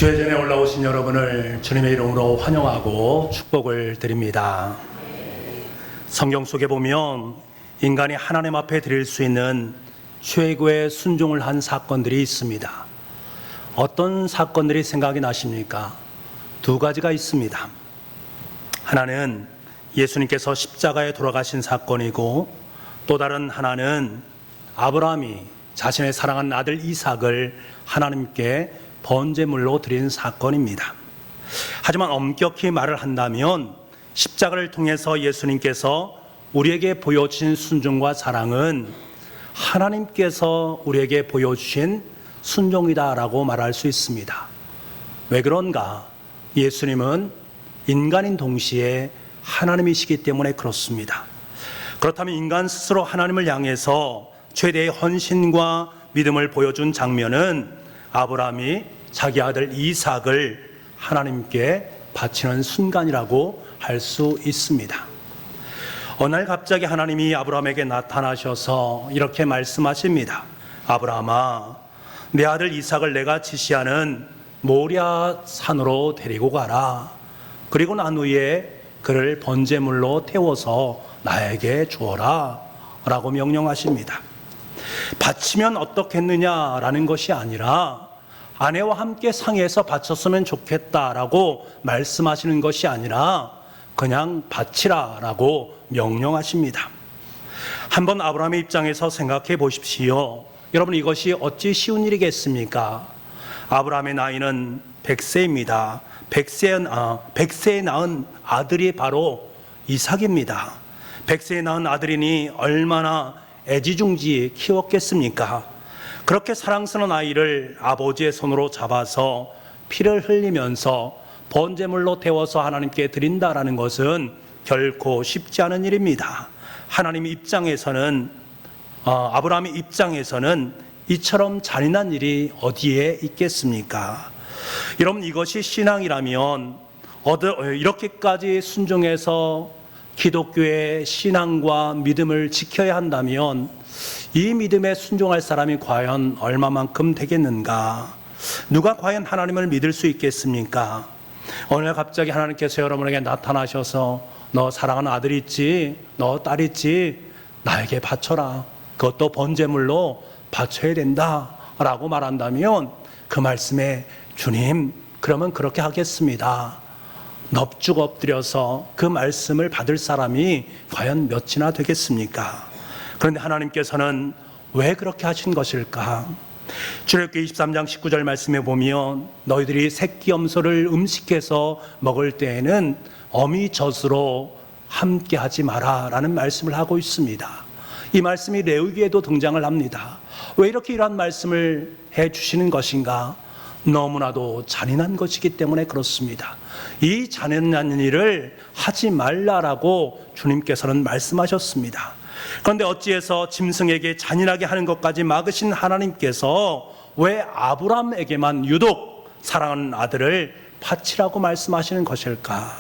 주회전에 올라오신 여러분을 주님의 이름으로 환영하고 축복을 드립니다. 성경 속에 보면 인간이 하나님 앞에 드릴 수 있는 최고의 순종을 한 사건들이 있습니다. 어떤 사건들이 생각이 나십니까? 두 가지가 있습니다. 하나는 예수님께서 십자가에 돌아가신 사건이고, 또 다른 하나는 아브라함이 자신의 사랑하는 아들 이삭을 하나님께 번제물로 드린 사건입니다. 하지만 엄격히 말을 한다면 십자가를 통해서 예수님께서 우리에게 보여주신 순종과 사랑은 하나님께서 우리에게 보여주신 순종이다라고 말할 수 있습니다. 왜 그런가? 예수님은 인간인 동시에 하나님이시기 때문에 그렇습니다. 그렇다면 인간 스스로 하나님을 향해서 최대의 헌신과 믿음을 보여준 장면은 아브라함이 자기 아들 이삭을 하나님께 바치는 순간이라고 할 수 있습니다. 어느 날 갑자기 하나님이 아브라함에게 나타나셔서 이렇게 말씀하십니다. 아브라함아, 내 아들 이삭을 내가 지시하는 모리아 산으로 데리고 가라. 그리고 난 후에 그를 번제물로 태워서 나에게 주어라 라고 명령하십니다. 바치면 어떻겠느냐라는 것이 아니라 아내와 함께 상해서 바쳤으면 좋겠다라고 말씀하시는 것이 아니라 그냥 바치라라고 명령하십니다. 한번 아브라함의 입장에서 생각해 보십시오. 여러분, 이것이 어찌 쉬운 일이겠습니까? 아브라함의 나이는 100세입니다. 100세에 낳은 아들이 바로 이삭입니다. 100세에 낳은 아들이니 얼마나 애지중지 키웠겠습니까? 그렇게 사랑스러운 아이를 아버지의 손으로 잡아서 피를 흘리면서 번제물로 태워서 하나님께 드린다라는 것은 결코 쉽지 않은 일입니다. 하나님의 입장에서는, 아브라함의 입장에서는 이처럼 잔인한 일이 어디에 있겠습니까? 여러분, 이것이 신앙이라면 이렇게까지 순종해서 기독교의 신앙과 믿음을 지켜야 한다면 이 믿음에 순종할 사람이 과연 얼마만큼 되겠는가? 누가 과연 하나님을 믿을 수 있겠습니까? 어느 날 갑자기 하나님께서 여러분에게 나타나셔서 너 사랑하는 아들 있지? 너 딸 있지? 나에게 바쳐라. 그것도 번제물로 바쳐야 된다 라고 말한다면 그 말씀에 주님, 그러면 그렇게 하겠습니다. 넙죽 엎드려서 그 말씀을 받을 사람이 과연 몇이나 되겠습니까? 그런데 하나님께서는 왜 그렇게 하신 것일까? 출애굽기 23장 19절 말씀에 보면 너희들이 새끼 염소를 음식해서 먹을 때에는 어미 젖으로 함께 하지 마라 라는 말씀을 하고 있습니다. 이 말씀이 레위기에도 등장을 합니다. 왜 이렇게 이러한 말씀을 해주시는 것인가? 너무나도 잔인한 것이기 때문에 그렇습니다. 이 잔인한 일을 하지 말라라고 주님께서는 말씀하셨습니다. 그런데 어찌해서 짐승에게 잔인하게 하는 것까지 막으신 하나님께서 왜 아브라함에게만 유독 사랑하는 아들을 바치라고 말씀하시는 것일까?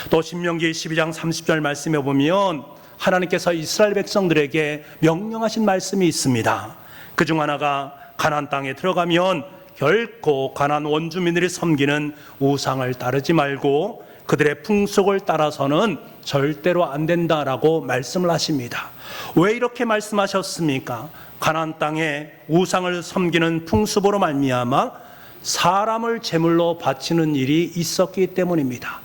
또 신명기 12장 30절 말씀에 보면 하나님께서 이스라엘 백성들에게 명령하신 말씀이 있습니다. 그중 하나가 가나안 땅에 들어가면 결코 가나안 원주민들이 섬기는 우상을 따르지 말고 그들의 풍속을 따라서는 절대로 안 된다라고 말씀을 하십니다. 왜 이렇게 말씀하셨습니까? 가나안 땅에 우상을 섬기는 풍습으로 말미암아 사람을 제물로 바치는 일이 있었기 때문입니다.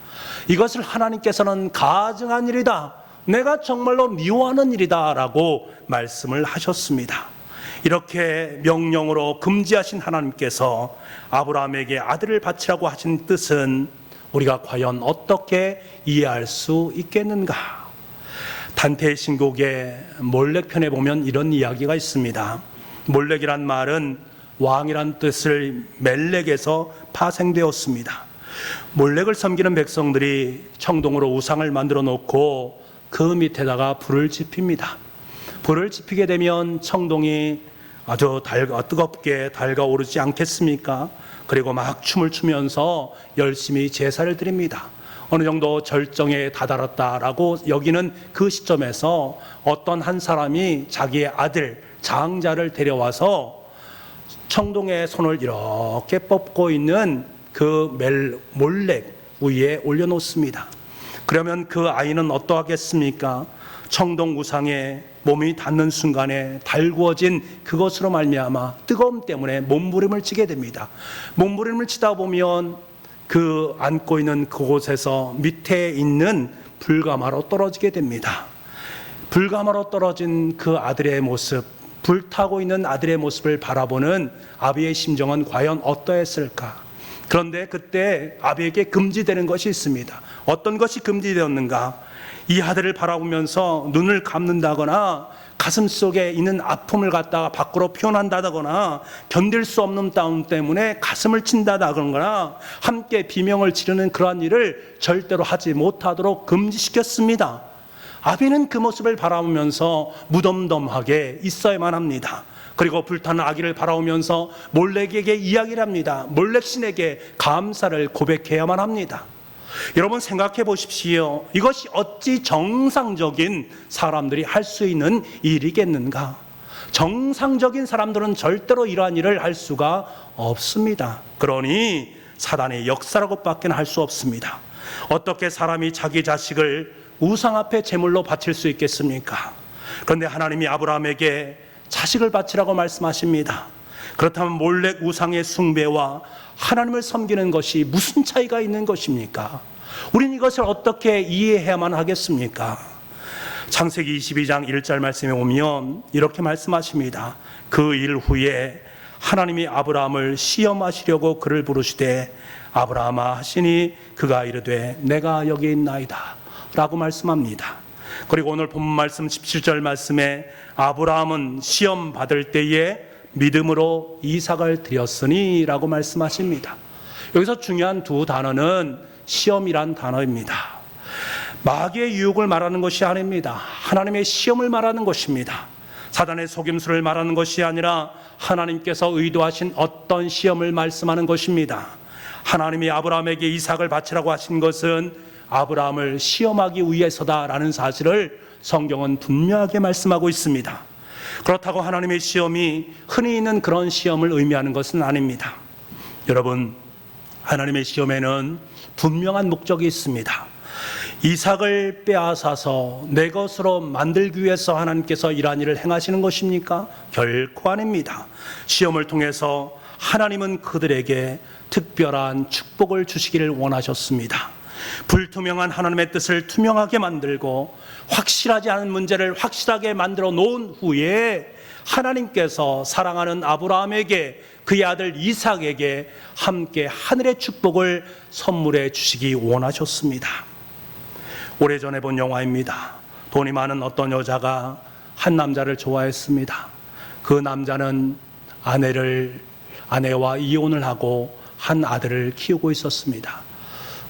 이것을 하나님께서는 가증한 일이다, 내가 정말로 미워하는 일이다 라고 말씀을 하셨습니다. 이렇게 명령으로 금지하신 하나님께서 아브라함에게 아들을 바치라고 하신 뜻은 우리가 과연 어떻게 이해할 수 있겠는가? 단테의 신곡의 몰렉편에 보면 이런 이야기가 있습니다. 몰렉이란 말은 왕이란 뜻을 멜렉에서 파생되었습니다. 몰렉을 섬기는 백성들이 청동으로 우상을 만들어 놓고 그 밑에다가 불을 지핍니다. 불을 지피게 되면 청동이 아주 뜨겁게 달가오르지 않겠습니까? 그리고 막 춤을 추면서 열심히 제사를 드립니다. 어느 정도 절정에 다다랐다라고 여기는 그 시점에서 어떤 한 사람이 자기의 아들 장자를 데려와서 청동의 손을 이렇게 뻗고 있는 그 몰렉 위에 올려놓습니다. 그러면 그 아이는 어떠하겠습니까? 청동 우상에 몸이 닿는 순간에 달구어진 그것으로 말미암아 뜨거움 때문에 몸부림을 치게 됩니다. 몸부림을 치다 보면 그 안고 있는 그곳에서 밑에 있는 불가마로 떨어지게 됩니다. 불가마로 떨어진 그 아들의 모습, 불타고 있는 아들의 모습을 바라보는 아비의 심정은 과연 어떠했을까? 그런데 그때 아비에게 금지되는 것이 있습니다. 어떤 것이 금지되었는가? 이 아들을 바라보면서 눈을 감는다거나 가슴 속에 있는 아픔을 갖다가 밖으로 표현한다거나 견딜 수 없는 다움 때문에 가슴을 친다거나 함께 비명을 지르는 그러한 일을 절대로 하지 못하도록 금지시켰습니다. 아비는 그 모습을 바라보면서 무덤덤하게 있어야만 합니다. 그리고 불타는 아기를 바라보면서 몰렉에게 이야기를 합니다. 몰렉신에게 감사를 고백해야만 합니다. 여러분 생각해 보십시오. 이것이 어찌 정상적인 사람들이 할 수 있는 일이겠는가? 정상적인 사람들은 절대로 이러한 일을 할 수가 없습니다. 그러니 사단의 역사라고 밖에 할 수 없습니다. 어떻게 사람이 자기 자식을 우상 앞에 제물로 바칠 수 있겠습니까? 그런데 하나님이 아브라함에게 자식을 바치라고 말씀하십니다. 그렇다면 몰렉 우상의 숭배와 하나님을 섬기는 것이 무슨 차이가 있는 것입니까? 우린 이것을 어떻게 이해해야만 하겠습니까? 창세기 22장 1절 말씀에 오면 이렇게 말씀하십니다. 그 일 후에 하나님이 아브라함을 시험하시려고 그를 부르시되 아브라함아 하시니 그가 이르되 내가 여기 있나이다 라고 말씀합니다. 그리고 오늘 본문 말씀 17절 말씀에 아브라함은 시험 받을 때에 믿음으로 이삭을 드렸으니 라고 말씀하십니다. 여기서 중요한 두 단어는 시험이란 단어입니다. 마귀의 유혹을 말하는 것이 아닙니다. 하나님의 시험을 말하는 것입니다. 사단의 속임수를 말하는 것이 아니라 하나님께서 의도하신 어떤 시험을 말씀하는 것입니다. 하나님이 아브라함에게 이삭을 바치라고 하신 것은 아브라함을 시험하기 위해서다라는 사실을 성경은 분명하게 말씀하고 있습니다. 그렇다고 하나님의 시험이 흔히 있는 그런 시험을 의미하는 것은 아닙니다. 여러분, 하나님의 시험에는 분명한 목적이 있습니다. 이삭을 빼앗아서 내 것으로 만들기 위해서 하나님께서 이러한 일을 행하시는 것입니까? 결코 아닙니다. 시험을 통해서 하나님은 그들에게 특별한 축복을 주시기를 원하셨습니다. 불투명한 하나님의 뜻을 투명하게 만들고 확실하지 않은 문제를 확실하게 만들어 놓은 후에 하나님께서 사랑하는 아브라함에게 그의 아들 이삭에게 함께 하늘의 축복을 선물해 주시기 원하셨습니다. 오래전에 본 영화입니다. 돈이 많은 어떤 여자가 한 남자를 좋아했습니다. 그 남자는 아내와 이혼을 하고 한 아들을 키우고 있었습니다.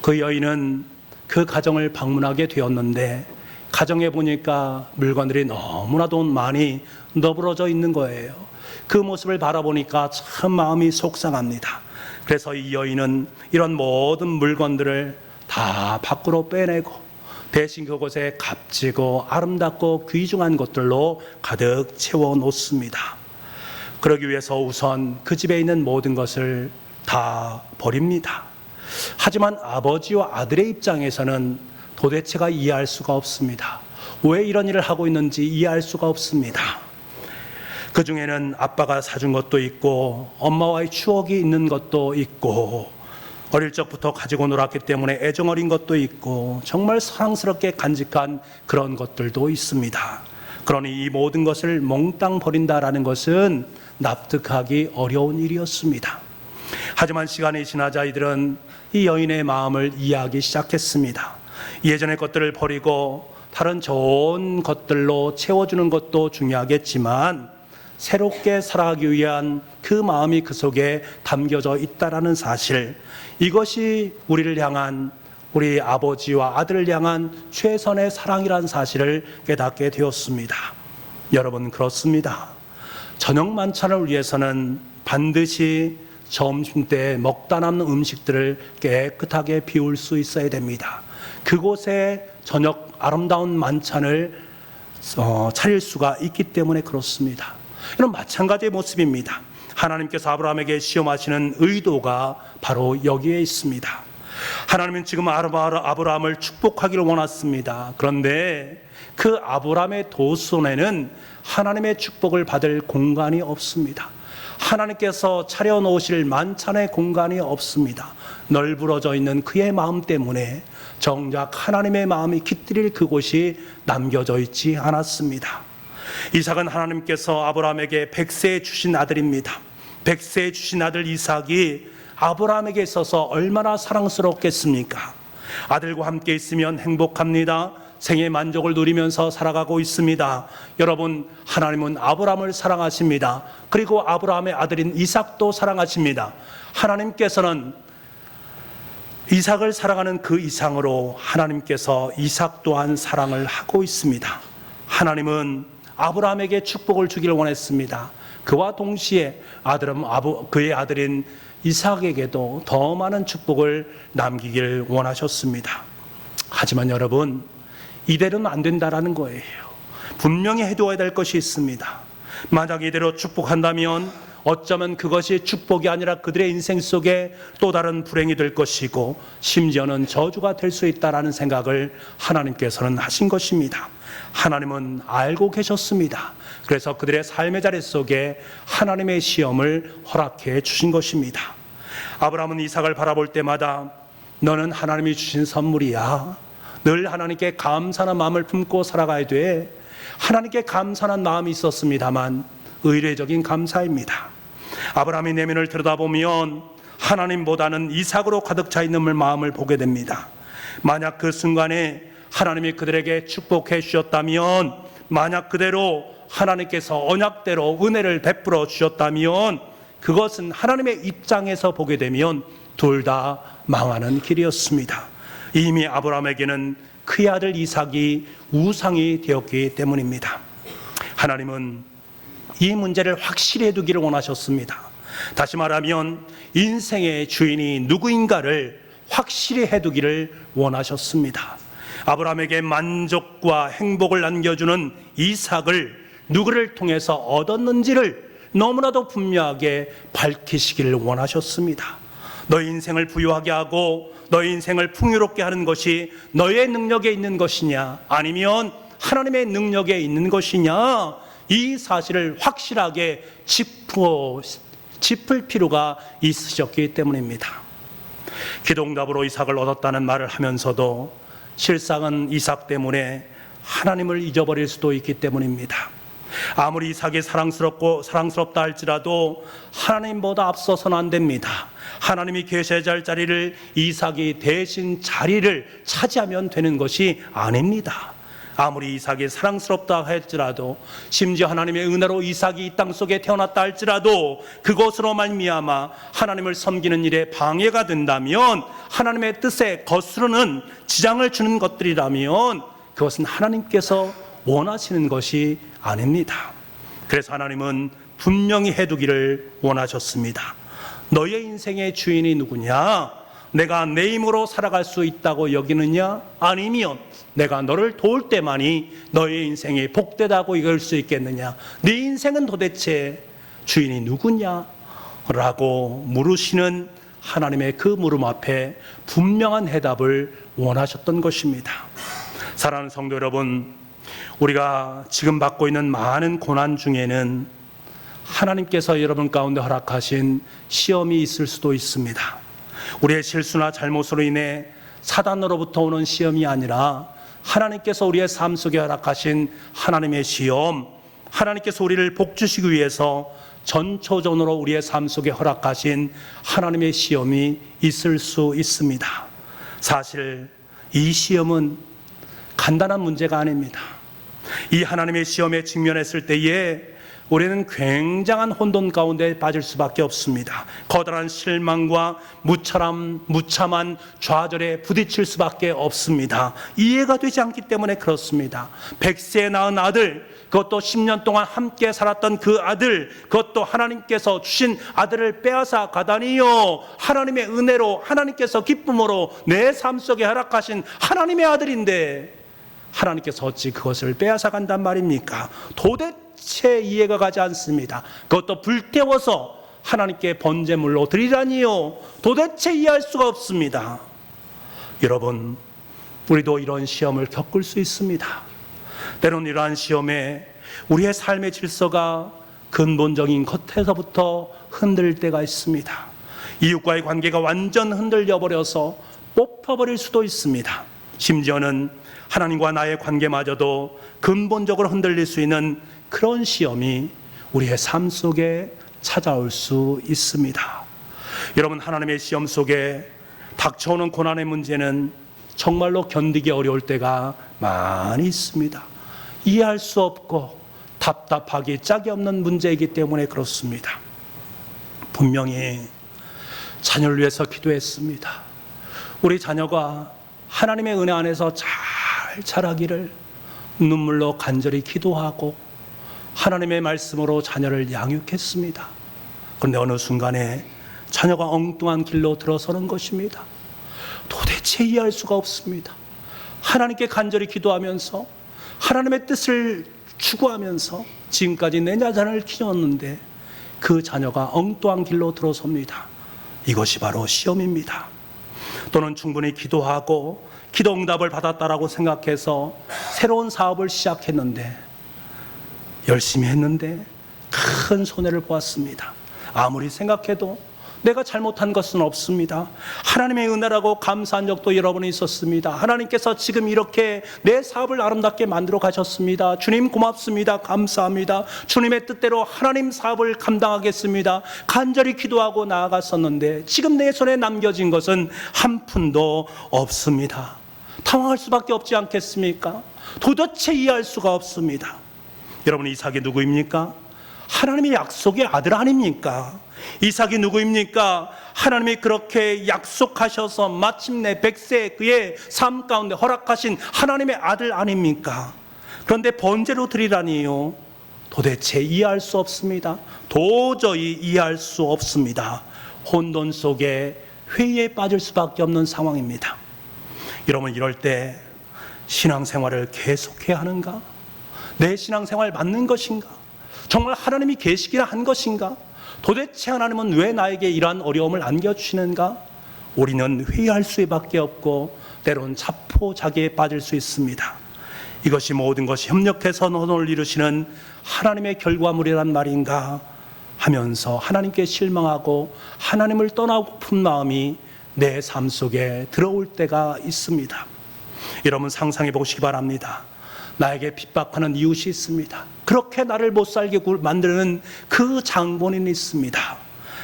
그 여인은 그 가정을 방문하게 되었는데 가정에 보니까 물건들이 너무나도 많이 너부러져 있는 거예요. 그 모습을 바라보니까 참 마음이 속상합니다. 그래서 이 여인은 이런 모든 물건들을 다 밖으로 빼내고 대신 그곳에 값지고 아름답고 귀중한 것들로 가득 채워 놓습니다. 그러기 위해서 우선 그 집에 있는 모든 것을 다 버립니다. 하지만 아버지와 아들의 입장에서는 도대체가 이해할 수가 없습니다. 왜 이런 일을 하고 있는지 이해할 수가 없습니다. 그 중에는 아빠가 사준 것도 있고 엄마와의 추억이 있는 것도 있고 어릴 적부터 가지고 놀았기 때문에 애정 어린 것도 있고 정말 사랑스럽게 간직한 그런 것들도 있습니다. 그러니 이 모든 것을 몽땅 버린다라는 것은 납득하기 어려운 일이었습니다. 하지만 시간이 지나자 이들은 이 여인의 마음을 이해하기 시작했습니다. 예전의 것들을 버리고 다른 좋은 것들로 채워주는 것도 중요하겠지만 새롭게 살아가기 위한 그 마음이 그 속에 담겨져 있다라는 사실, 이것이 우리를 향한, 우리 아버지와 아들을 향한 최선의 사랑이라는 사실을 깨닫게 되었습니다. 여러분, 그렇습니다. 저녁 만찬을 위해서는 반드시 점심때 먹다 남는 음식들을 깨끗하게 비울 수 있어야 됩니다. 그곳에 저녁 아름다운 만찬을 차릴 수가 있기 때문에 그렇습니다. 이런 마찬가지의 모습입니다. 하나님께서 아브라함에게 시험하시는 의도가 바로 여기에 있습니다. 하나님은 지금 아브라함을 축복하기를 원했습니다. 그런데 그 아브라함의 도손에는 하나님의 축복을 받을 공간이 없습니다. 하나님께서 차려놓으실 만찬의 공간이 없습니다. 널브러져 있는 그의 마음 때문에 정작 하나님의 마음이 깃들일 그곳이 남겨져 있지 않았습니다. 이삭은 하나님께서 아브라함에게 100세에 주신 아들입니다. 100세에 주신 아들 이삭이 아브라함에게 있어서 얼마나 사랑스럽겠습니까? 아들과 함께 있으면 행복합니다. 생의 만족을 누리면서 살아가고 있습니다. 여러분, 하나님은 아브라함을 사랑하십니다. 그리고 아브라함의 아들인 이삭도 사랑하십니다. 하나님께서는 이삭을 사랑하는 그 이상으로 하나님께서 이삭 또한 사랑을 하고 있습니다. 하나님은 아브라함에게 축복을 주기를 원했습니다. 그와 동시에 그의 아들인 이삭에게도 더 많은 축복을 남기길 원하셨습니다. 하지만 여러분, 이대로는 안 된다라는 거예요. 분명히 해둬야 될 것이 있습니다. 만약 이대로 축복한다면 어쩌면 그것이 축복이 아니라 그들의 인생 속에 또 다른 불행이 될 것이고 심지어는 저주가 될 수 있다라는 생각을 하나님께서는 하신 것입니다. 하나님은 알고 계셨습니다. 그래서 그들의 삶의 자리 속에 하나님의 시험을 허락해 주신 것입니다. 아브라함은 이삭을 바라볼 때마다 너는 하나님이 주신 선물이야. 늘 하나님께 감사하는 마음을 품고 살아가야 돼. 하나님께 감사하는 마음이 있었습니다만 의례적인 감사입니다. 아브라함의 내면을 들여다보면 하나님보다는 이삭으로 가득 차 있는 마음을 보게 됩니다. 만약 그 순간에 하나님이 그들에게 축복해 주셨다면, 만약 그대로 하나님께서 언약대로 은혜를 베풀어 주셨다면 그것은 하나님의 입장에서 보게 되면 둘 다 망하는 길이었습니다. 이미 아브라함에게는 그의 아들 이삭이 우상이 되었기 때문입니다. 하나님은 이 문제를 확실히 해두기를 원하셨습니다. 다시 말하면 인생의 주인이 누구인가를 확실히 해두기를 원하셨습니다. 아브라함에게 만족과 행복을 안겨주는 이삭을 누구를 통해서 얻었는지를 너무나도 분명하게 밝히시기를 원하셨습니다. 너의 인생을 부유하게 하고 너의 인생을 풍요롭게 하는 것이 너의 능력에 있는 것이냐, 아니면 하나님의 능력에 있는 것이냐, 이 사실을 확실하게 짚을 필요가 있으셨기 때문입니다. 기도응답으로 이삭을 얻었다는 말을 하면서도 실상은 이삭 때문에 하나님을 잊어버릴 수도 있기 때문입니다. 아무리 이삭이 사랑스럽다 할지라도 하나님보다 앞서서는 안 됩니다. 하나님이 계셔야 할 자리를 이삭이 대신 자리를 차지하면 되는 것이 아닙니다. 아무리 이삭이 사랑스럽다 할지라도, 심지어 하나님의 은혜로 이삭이 이 땅 속에 태어났다 할지라도 그것으로 말미암아 하나님을 섬기는 일에 방해가 된다면, 하나님의 뜻에 거스르는 지장을 주는 것들이라면 그것은 하나님께서 원하시는 것이 아닙니다. 그래서 하나님은 분명히 해두기를 원하셨습니다. 너의 인생의 주인이 누구냐? 내가 내 힘으로 살아갈 수 있다고 여기느냐? 아니면 내가 너를 도울 때만이 너의 인생이 복되다고 여길 수 있겠느냐? 네 인생은 도대체 주인이 누구냐? 라고 물으시는 하나님의 그 물음 앞에 분명한 해답을 원하셨던 것입니다. 사랑하는 성도 여러분, 우리가 지금 받고 있는 많은 고난 중에는 하나님께서 여러분 가운데 허락하신 시험이 있을 수도 있습니다. 우리의 실수나 잘못으로 인해 사단으로부터 오는 시험이 아니라 하나님께서 우리의 삶 속에 허락하신 하나님의 시험, 하나님께서 우리를 복주시기 위해서 전초전으로 우리의 삶 속에 허락하신 하나님의 시험이 있을 수 있습니다. 사실 이 시험은 간단한 문제가 아닙니다. 이 하나님의 시험에 직면했을 때에 우리는 굉장한 혼돈 가운데 빠질 수밖에 없습니다. 커다란 실망과 무참한 좌절에 부딪힐 수밖에 없습니다. 이해가 되지 않기 때문에 그렇습니다. 100세에 낳은 아들, 그것도 10년 동안 함께 살았던 그 아들, 그것도 하나님께서 주신 아들을 빼앗아 가다니요, 하나님의 은혜로, 하나님께서 기쁨으로 내 삶 속에 허락하신 하나님의 아들인데 하나님께서 어찌 그것을 빼앗아 간단 말입니까? 도대체 이해가 가지 않습니다. 그것도 불태워서 하나님께 번제물로 드리라니요. 도대체 이해할 수가 없습니다. 여러분, 우리도 이런 시험을 겪을 수 있습니다. 때론 이러한 시험에 우리의 삶의 질서가 근본적인 겉에서부터 흔들릴 때가 있습니다. 이웃과의 관계가 완전 흔들려 버려서 뽑혀버릴 수도 있습니다. 심지어는 하나님과 나의 관계마저도 근본적으로 흔들릴 수 있는 그런 시험이 우리의 삶 속에 찾아올 수 있습니다. 여러분, 하나님의 시험 속에 닥쳐오는 고난의 문제는 정말로 견디기 어려울 때가 많이 있습니다. 이해할 수 없고 답답하기 짝이 없는 문제이기 때문에 그렇습니다. 분명히 자녀를 위해서 기도했습니다. 우리 자녀가 하나님의 은혜 안에서 잘 자라기를 눈물로 간절히 기도하고 하나님의 말씀으로 자녀를 양육했습니다. 그런데 어느 순간에 자녀가 엉뚱한 길로 들어서는 것입니다. 도대체 이해할 수가 없습니다. 하나님께 간절히 기도하면서 하나님의 뜻을 추구하면서 지금까지 내 자녀를 키웠는데 그 자녀가 엉뚱한 길로 들어섭니다. 이것이 바로 시험입니다. 또는 충분히 기도하고 기도 응답을 받았다라고 생각해서 새로운 사업을 시작했는데 열심히 했는데 큰 손해를 보았습니다. 아무리 생각해도 내가 잘못한 것은 없습니다. 하나님의 은혜라고 감사한 적도 여러 번 있었습니다. 하나님께서 지금 이렇게 내 사업을 아름답게 만들어 가셨습니다. 주님 고맙습니다. 감사합니다. 주님의 뜻대로 하나님 사업을 감당하겠습니다. 간절히 기도하고 나아갔었는데 지금 내 손에 남겨진 것은 한 푼도 없습니다. 당황할 수밖에 없지 않겠습니까? 도대체 이해할 수가 없습니다. 여러분, 이삭이 누구입니까? 하나님의 약속의 아들 아닙니까? 이삭이 누구입니까? 하나님이 그렇게 약속하셔서 마침내 100세 그의 삶 가운데 허락하신 하나님의 아들 아닙니까? 그런데 번제로 드리라니요. 도대체 이해할 수 없습니다. 도저히 이해할 수 없습니다. 혼돈 속에 회의에 빠질 수밖에 없는 상황입니다. 여러분, 이럴 때 신앙생활을 계속해야 하는가? 내 신앙생활 맞는 것인가? 정말 하나님이 계시기나 한 것인가? 도대체 하나님은 왜 나에게 이러한 어려움을 안겨주시는가? 우리는 회의할 수밖에 없고 때론 자포자기에 빠질 수 있습니다. 이것이 모든 것이 협력해서 언어를 이루시는 하나님의 결과물이란 말인가 하면서 하나님께 실망하고 하나님을 떠나고픈 마음이 내 삶 속에 들어올 때가 있습니다. 여러분, 상상해 보시기 바랍니다. 나에게 핍박하는 이웃이 있습니다. 그렇게 나를 못 살게 만드는 그 장본인이 있습니다.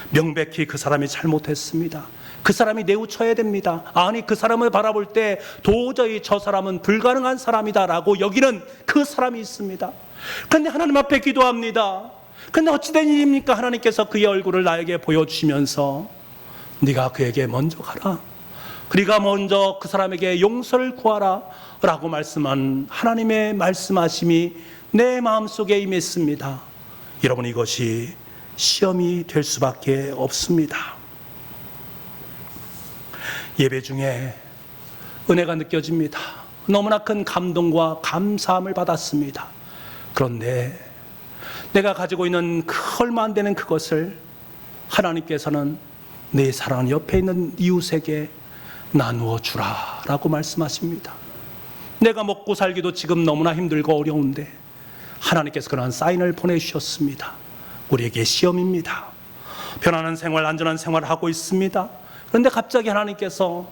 명백히 그 사람이 잘못했습니다. 그 사람이 내우쳐야 됩니다. 아니, 그 사람을 바라볼 때 도저히 저 사람은 불가능한 사람이다 라고 여기는 그 사람이 있습니다. 그런데 하나님 앞에 기도합니다. 그런데 어찌된 일입니까? 하나님께서 그의 얼굴을 나에게 보여주시면서 네가 그에게 먼저 가라, 그리가 먼저 그 사람에게 용서를 구하라 라고 말씀한 하나님의 말씀하심이 내 마음속에 임했습니다. 여러분, 이것이 시험이 될 수밖에 없습니다. 예배 중에 은혜가 느껴집니다. 너무나 큰 감동과 감사함을 받았습니다. 그런데 내가 가지고 있는 얼마 안 되는 그것을 하나님께서는 내 사랑하는 옆에 있는 이웃에게 나누어 주라 라고 말씀하십니다. 내가 먹고 살기도 지금 너무나 힘들고 어려운데 하나님께서 그런 사인을 보내주셨습니다. 우리에게 시험입니다. 편안한 생활, 안전한 생활을 하고 있습니다. 그런데 갑자기 하나님께서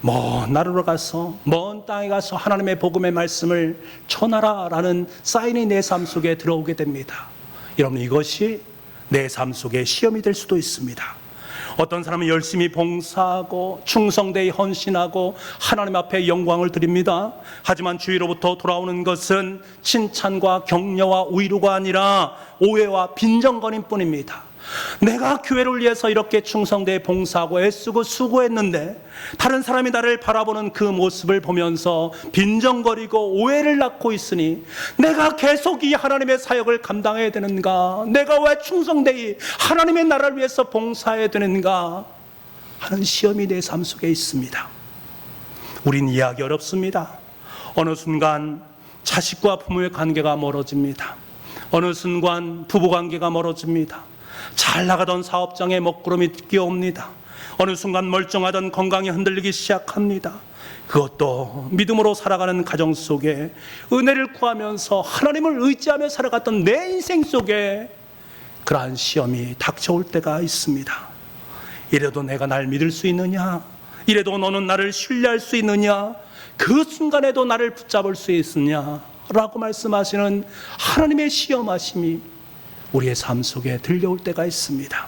먼 나라로 가서 먼 땅에 가서 하나님의 복음의 말씀을 전하라 라는 사인이 내 삶 속에 들어오게 됩니다. 여러분, 이것이 내 삶 속에 시험이 될 수도 있습니다. 어떤 사람은 열심히 봉사하고 충성되이 헌신하고 하나님 앞에 영광을 드립니다. 하지만 주위로부터 돌아오는 것은 칭찬과 격려와 위로가 아니라 오해와 빈정거림 뿐입니다. 내가 교회를 위해서 이렇게 충성되이 봉사하고 애쓰고 수고했는데 다른 사람이 나를 바라보는 그 모습을 보면서 빈정거리고 오해를 낳고 있으니 내가 계속 이 하나님의 사역을 감당해야 되는가? 내가 왜 충성되이 하나님의 나라를 위해서 봉사해야 되는가? 하는 시험이 내 삶 속에 있습니다. 우린 이해하기 어렵습니다. 어느 순간 자식과 부모의 관계가 멀어집니다. 어느 순간 부부관계가 멀어집니다. 잘 나가던 사업장에 먹구름이 끼어옵니다. 어느 순간 멀쩡하던 건강이 흔들리기 시작합니다. 그것도 믿음으로 살아가는 가정 속에 은혜를 구하면서 하나님을 의지하며 살아갔던 내 인생 속에 그러한 시험이 닥쳐올 때가 있습니다. 이래도 내가 날 믿을 수 있느냐? 이래도 너는 나를 신뢰할 수 있느냐? 그 순간에도 나를 붙잡을 수 있느냐? 라고 말씀하시는 하나님의 시험하심이 우리의 삶 속에 들려올 때가 있습니다.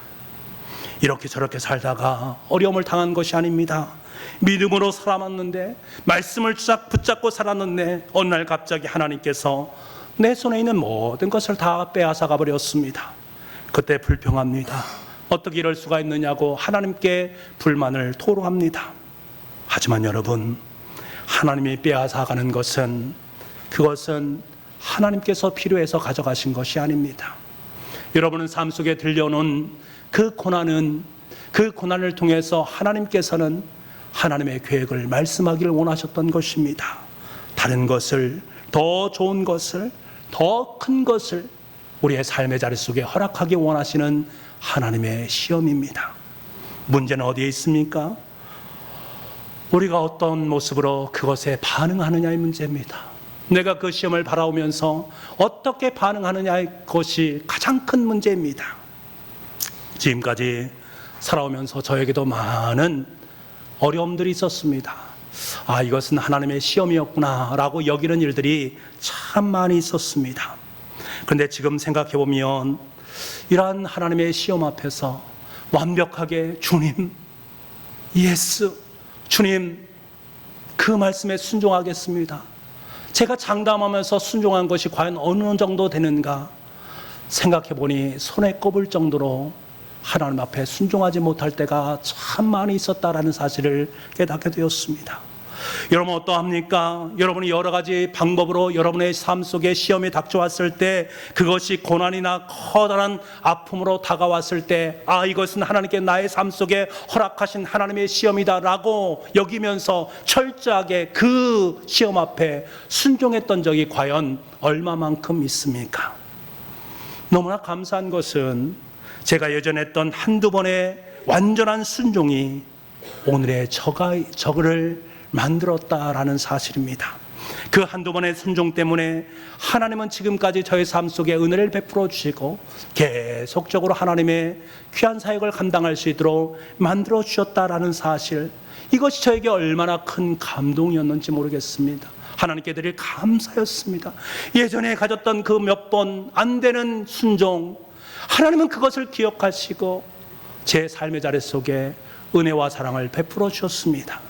이렇게 저렇게 살다가 어려움을 당한 것이 아닙니다. 믿음으로 살아왔는데, 말씀을 붙잡고 살았는데 어느 날 갑자기 하나님께서 내 손에 있는 모든 것을 다 빼앗아 가버렸습니다. 그때 불평합니다. 어떻게 이럴 수가 있느냐고 하나님께 불만을 토로합니다. 하지만 여러분, 하나님이 빼앗아가는 것은, 그것은 하나님께서 필요해서 가져가신 것이 아닙니다. 여러분은 삶 속에 들려오는 그 고난을 통해서 하나님께서는 하나님의 계획을 말씀하기를 원하셨던 것입니다. 다른 것을, 더 좋은 것을, 더 큰 것을 우리의 삶의 자리 속에 허락하기 원하시는 하나님의 시험입니다. 문제는 어디에 있습니까? 우리가 어떤 모습으로 그것에 반응하느냐의 문제입니다. 내가 그 시험을 바라보면서 어떻게 반응하느냐의 것이 가장 큰 문제입니다. 지금까지 살아오면서 저에게도 많은 어려움들이 있었습니다. 이것은 하나님의 시험이었구나 라고 여기는 일들이 참 많이 있었습니다. 그런데 지금 생각해보면 이러한 하나님의 시험 앞에서 완벽하게 주님, 예수, 주님, 그 말씀에 순종하겠습니다. 제가 장담하면서 순종한 것이 과연 어느 정도 되는가 생각해보니 손에 꼽을 정도로 하나님 앞에 순종하지 못할 때가 참 많이 있었다라는 사실을 깨닫게 되었습니다. 여러분 어떠합니까? 여러분이 여러 가지 방법으로 여러분의 삶 속에 시험이 닥쳐왔을 때, 그것이 고난이나 커다란 아픔으로 다가왔을 때, 이것은 하나님께 나의 삶 속에 허락하신 하나님의 시험이다 라고 여기면서 철저하게 그 시험 앞에 순종했던 적이 과연 얼마만큼 있습니까? 너무나 감사한 것은 제가 예전에 했던 한두 번의 완전한 순종이 오늘의 저를 만들었다라는 사실입니다. 그 한두 번의 순종 때문에 하나님은 지금까지 저의 삶 속에 은혜를 베풀어 주시고 계속적으로 하나님의 귀한 사역을 감당할 수 있도록 만들어 주셨다라는 사실, 이것이 저에게 얼마나 큰 감동이었는지 모르겠습니다. 하나님께 드릴 감사였습니다. 예전에 가졌던 그 몇 번 안 되는 순종, 하나님은 그것을 기억하시고 제 삶의 자리 속에 은혜와 사랑을 베풀어 주셨습니다.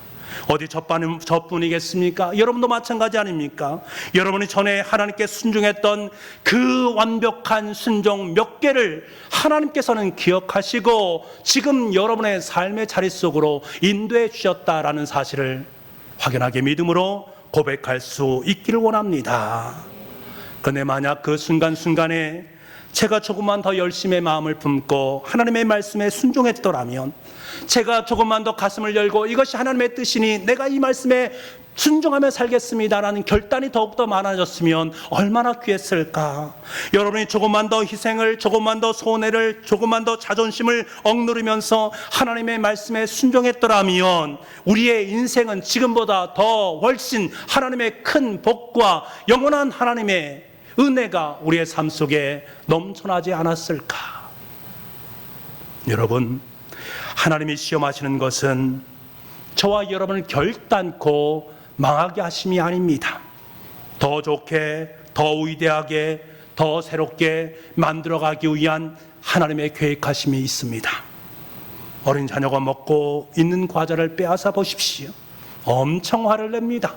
어디 저뿐이겠습니까? 여러분도 마찬가지 아닙니까? 여러분이 전에 하나님께 순종했던 그 완벽한 순종 몇 개를 하나님께서는 기억하시고 지금 여러분의 삶의 자리 속으로 인도해 주셨다라는 사실을 확연하게 믿음으로 고백할 수 있기를 원합니다. 그런데 만약 그 순간순간에 제가 조금만 더 열심히 마음을 품고 하나님의 말씀에 순종했더라면, 제가 조금만 더 가슴을 열고 이것이 하나님의 뜻이니 내가 이 말씀에 순종하며 살겠습니다라는 결단이 더욱더 많아졌으면 얼마나 귀했을까. 여러분이 조금만 더 희생을, 조금만 더 손해를, 조금만 더 자존심을 억누르면서 하나님의 말씀에 순종했더라면 우리의 인생은 지금보다 더 훨씬 하나님의 큰 복과 영원한 하나님의 은혜가 우리의 삶 속에 넘쳐나지 않았을까. 여러분, 하나님이 시험하시는 것은 저와 여러분을 결단코 망하게 하심이 아닙니다. 더 좋게, 더 위대하게, 더 새롭게 만들어가기 위한 하나님의 계획하심이 있습니다. 어린 자녀가 먹고 있는 과자를 빼앗아 보십시오. 엄청 화를 냅니다.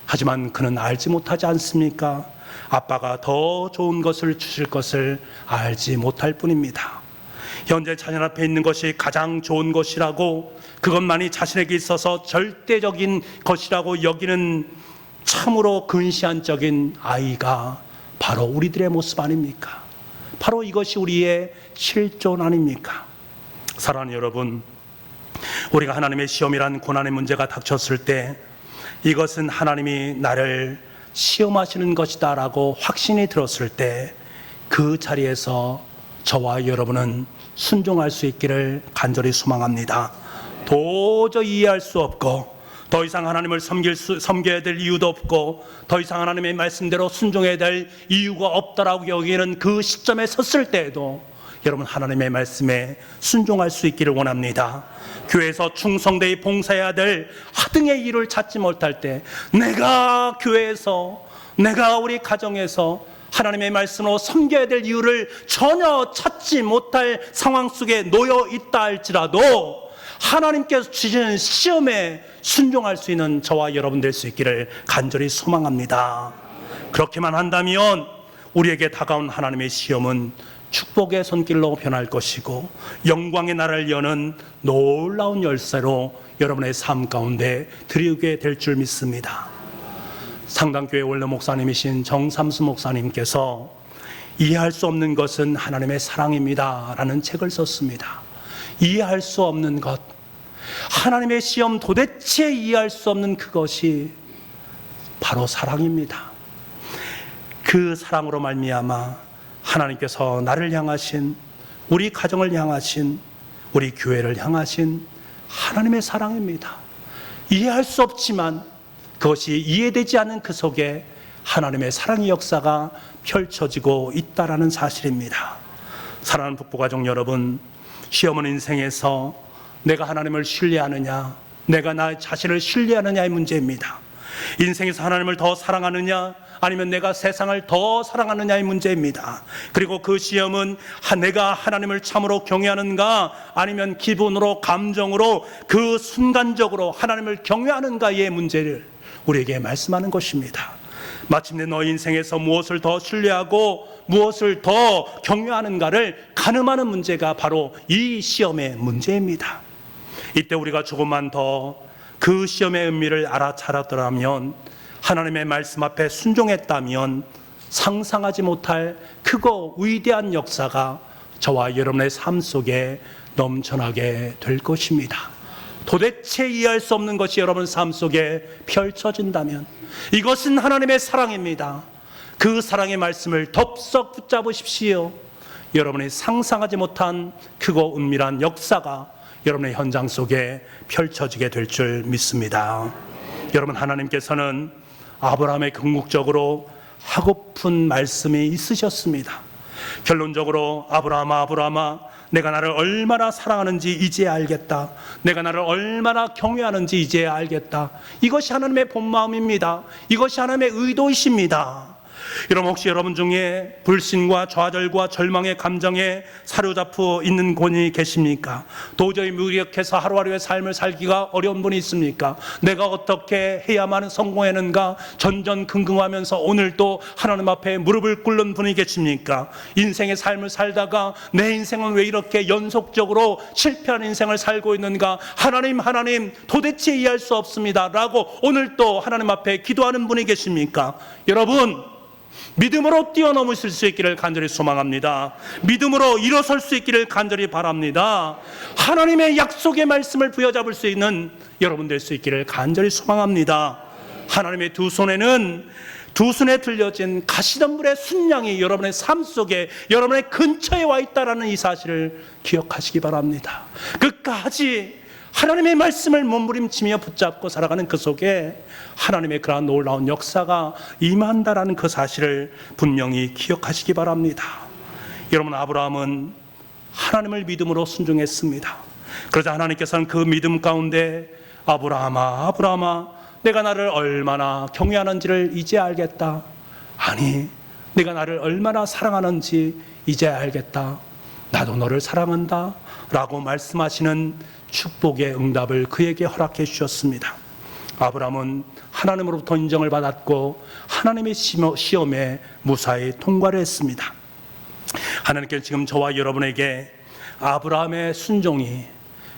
하지만 그는 알지 못하지 않습니까? 아빠가 더 좋은 것을 주실 것을 알지 못할 뿐입니다. 현재 자녀 앞에 있는 것이 가장 좋은 것이라고, 그것만이 자신에게 있어서 절대적인 것이라고 여기는 참으로 근시안적인 아이가 바로 우리들의 모습 아닙니까? 바로 이것이 우리의 실존 아닙니까? 사랑하는 여러분, 우리가 하나님의 시험이란 고난의 문제가 닥쳤을 때 이것은 하나님이 나를 시험하시는 것이다 라고 확신이 들었을 때 그 자리에서 저와 여러분은 순종할 수 있기를 간절히 소망합니다. 도저히 이해할 수 없고 더 이상 하나님을 섬겨야 될 이유도 없고 더 이상 하나님의 말씀대로 순종해야 될 이유가 없다라고 여기는 그 시점에 섰을 때에도 여러분 하나님의 말씀에 순종할 수 있기를 원합니다. 교회에서 충성되이 봉사해야 될 하등의 일을 찾지 못할 때 내가 교회에서 내가 우리 가정에서 하나님의 말씀으로 섬겨야 될 이유를 전혀 찾지 못할 상황 속에 놓여 있다 할지라도 하나님께서 주시는 시험에 순종할 수 있는 저와 여러분 될 수 있기를 간절히 소망합니다. 그렇게만 한다면 우리에게 다가온 하나님의 시험은 축복의 손길로 변할 것이고 영광의 나라를 여는 놀라운 열쇠로 여러분의 삶 가운데 드리게 될 줄 믿습니다. 상당교회 원로 목사님이신 정삼수 목사님께서 이해할 수 없는 것은 하나님의 사랑입니다 라는 책을 썼습니다. 이해할 수 없는 것, 하나님의 시험 도대체 이해할 수 없는 그것이 바로 사랑입니다. 그 사랑으로 말미암아 하나님께서 나를 향하신, 우리 가정을 향하신, 우리 교회를 향하신 하나님의 사랑입니다. 이해할 수 없지만 그것이 이해되지 않는 그 속에 하나님의 사랑의 역사가 펼쳐지고 있다라는 사실입니다. 사랑하는 북부가족 여러분, 시험은 인생에서 내가 하나님을 신뢰하느냐, 내가 나 자신을 신뢰하느냐의 문제입니다. 인생에서 하나님을 더 사랑하느냐, 아니면 내가 세상을 더 사랑하느냐의 문제입니다. 그리고 그 시험은 내가 하나님을 참으로 경외하는가, 아니면 기분으로, 감정으로, 그 순간적으로 하나님을 경외하는가의 문제를 우리에게 말씀하는 것입니다. 마침내 너희 인생에서 무엇을 더 신뢰하고 무엇을 더 경외하는가를 가늠하는 문제가 바로 이 시험의 문제입니다. 이때 우리가 조금만 더 그 시험의 의미를 알아차렸더라면, 하나님의 말씀 앞에 순종했다면 상상하지 못할 크고 위대한 역사가 저와 여러분의 삶 속에 넘쳐나게 될 것입니다. 도대체 이해할 수 없는 것이 여러분 삶 속에 펼쳐진다면 이것은 하나님의 사랑입니다. 그 사랑의 말씀을 덥석 붙잡으십시오. 여러분이 상상하지 못한 크고 은밀한 역사가 여러분의 현장 속에 펼쳐지게 될 줄 믿습니다. 여러분, 하나님께서는 아브라함의 궁극적으로 하고픈 말씀이 있으셨습니다. 결론적으로 아브라함아, 내가 나를 얼마나 사랑하는지 이제야 알겠다. 내가 나를 얼마나 경외하는지 이제야 알겠다. 이것이 하나님의 본 마음입니다. 이것이 하나님의 의도이십니다. 여러분, 혹시 여러분 중에 불신과 좌절과 절망의 감정에 사로잡혀 있는 분이 계십니까? 도저히 무력해서 하루하루의 삶을 살기가 어려운 분이 있습니까? 내가 어떻게 해야만 성공하는가 전전긍긍하면서 오늘도 하나님 앞에 무릎을 꿇는 분이 계십니까? 인생의 삶을 살다가 내 인생은 왜 이렇게 연속적으로 실패한 인생을 살고 있는가? 하나님 도대체 이해할 수 없습니다 라고 오늘도 하나님 앞에 기도하는 분이 계십니까? 여러분, 믿음으로 뛰어넘으실 수 있기를 간절히 소망합니다. 믿음으로 일어설 수 있기를 간절히 바랍니다. 하나님의 약속의 말씀을 부여잡을 수 있는 여러분 될 수 있기를 간절히 소망합니다. 하나님의 두 손에 들려진 가시덤불의 순양이 여러분의 삶 속에, 여러분의 근처에 와 있다는 이 사실을 기억하시기 바랍니다. 끝까지 하나님의 말씀을 몸부림치며 붙잡고 살아가는 그 속에 하나님의 그러한 놀라운 역사가 임한다라는 그 사실을 분명히 기억하시기 바랍니다. 여러분, 아브라함은 하나님을 믿음으로 순종했습니다. 그러자 하나님께서는 그 믿음 가운데 아브라함아, 내가 나를 얼마나 경외하는지를 이제 알겠다. 아니, 내가 나를 얼마나 사랑하는지 이제 알겠다. 나도 너를 사랑한다 라고 말씀하시는 축복의 응답을 그에게 허락해 주셨습니다. 아브라함은 하나님으로부터 인정을 받았고 하나님의 시험에 무사히 통과를 했습니다. 하나님께서 지금 저와 여러분에게 아브라함의 순종이,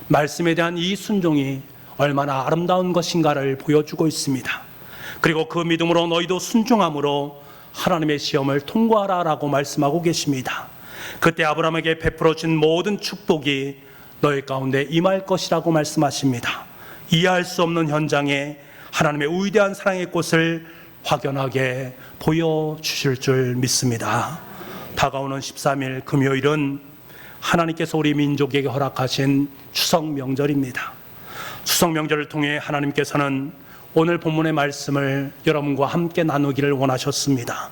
말씀에 대한 이 순종이 얼마나 아름다운 것인가를 보여주고 있습니다. 그리고 그 믿음으로 너희도 순종함으로 하나님의 시험을 통과하라라고 말씀하고 계십니다. 그때 아브라함에게 베풀어진 모든 축복이 너희 가운데 임할 것이라고 말씀하십니다. 이해할 수 없는 현장에 하나님의 위대한 사랑의 꽃을 확연하게 보여주실 줄 믿습니다. 다가오는 13일 금요일은 하나님께서 우리 민족에게 허락하신 추석 명절입니다. 추석 명절을 통해 하나님께서는 오늘 본문의 말씀을 여러분과 함께 나누기를 원하셨습니다.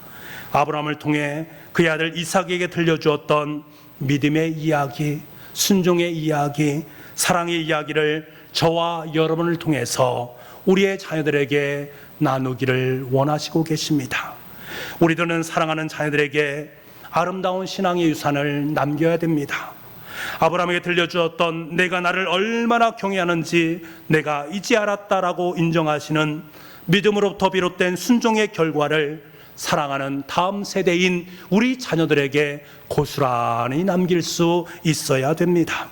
아브라함을 통해 그의 아들 이삭에게 들려주었던 믿음의 이야기, 순종의 이야기, 사랑의 이야기를 저와 여러분을 통해서 우리의 자녀들에게 나누기를 원하시고 계십니다. 우리들은 사랑하는 자녀들에게 아름다운 신앙의 유산을 남겨야 됩니다. 아브라함에게 들려주었던 내가 나를 얼마나 경외하는지 내가 이제 알았다라고 인정하시는 믿음으로부터 비롯된 순종의 결과를 사랑하는 다음 세대인 우리 자녀들에게 고스란히 남길 수 있어야 됩니다.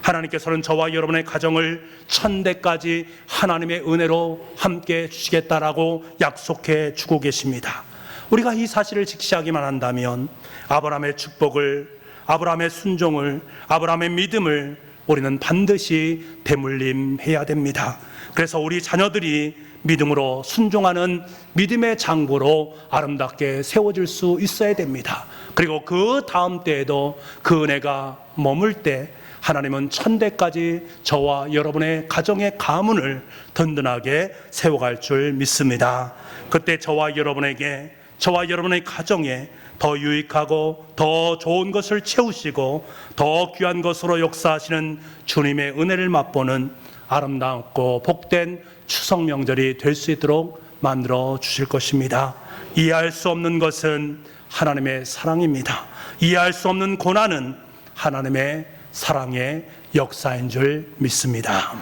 하나님께서는 저와 여러분의 가정을 천대까지 하나님의 은혜로 함께 주시겠다라고 약속해 주고 계십니다. 우리가 이 사실을 직시하기만 한다면 아브라함의 축복을, 아브라함의 순종을, 아브라함의 믿음을 우리는 반드시 대물림해야 됩니다. 그래서 우리 자녀들이 믿음으로 순종하는 믿음의 장부로 아름답게 세워질 수 있어야 됩니다. 그리고 그 다음 때에도 그 은혜가 머물 때 하나님은 천대까지 저와 여러분의 가정의 가문을 든든하게 세워갈 줄 믿습니다. 그때 저와 여러분에게, 저와 여러분의 가정에 더 유익하고 더 좋은 것을 채우시고 더 귀한 것으로 역사하시는 주님의 은혜를 맛보는 아름답고 복된 추석 명절이 될 수 있도록 만들어 주실 것입니다. 이해할 수 없는 것은 하나님의 사랑입니다. 이해할 수 없는 고난은 하나님의 사랑의 역사인 줄 믿습니다.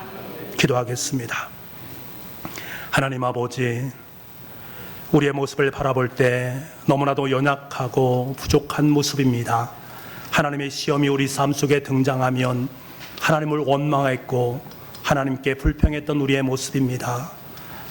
기도하겠습니다. 하나님 아버지, 우리의 모습을 바라볼 때 너무나도 연약하고 부족한 모습입니다. 하나님의 시험이 우리 삶 속에 등장하면 하나님을 원망했고 하나님께 불평했던 우리의 모습입니다.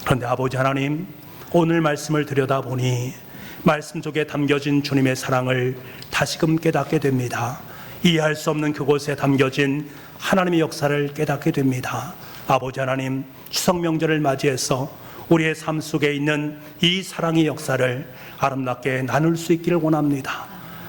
그런데 아버지 하나님, 오늘 말씀을 들여다보니 말씀 속에 담겨진 주님의 사랑을 다시금 깨닫게 됩니다. 이해할 수 없는 그곳에 담겨진 하나님의 역사를 깨닫게 됩니다. 아버지 하나님, 추석 명절을 맞이해서 우리의 삶 속에 있는 이 사랑의 역사를 아름답게 나눌 수 있기를 원합니다.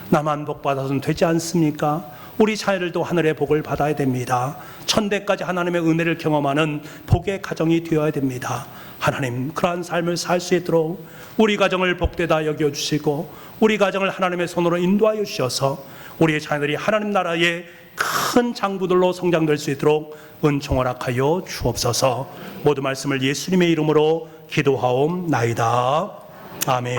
나만 복 받아서는 되지 않습니까? 우리 자녀들도 하늘의 복을 받아야 됩니다. 천대까지 하나님의 은혜를 경험하는 복의 가정이 되어야 됩니다. 하나님, 그러한 삶을 살 수 있도록 우리 가정을 복되다 여겨주시고 우리 가정을 하나님의 손으로 인도하여 주셔서 우리의 자녀들이 하나님 나라의 큰 장부들로 성장될 수 있도록 은총 허락하여 주옵소서. 모든 말씀을 예수님의 이름으로 기도하옵나이다. 아멘.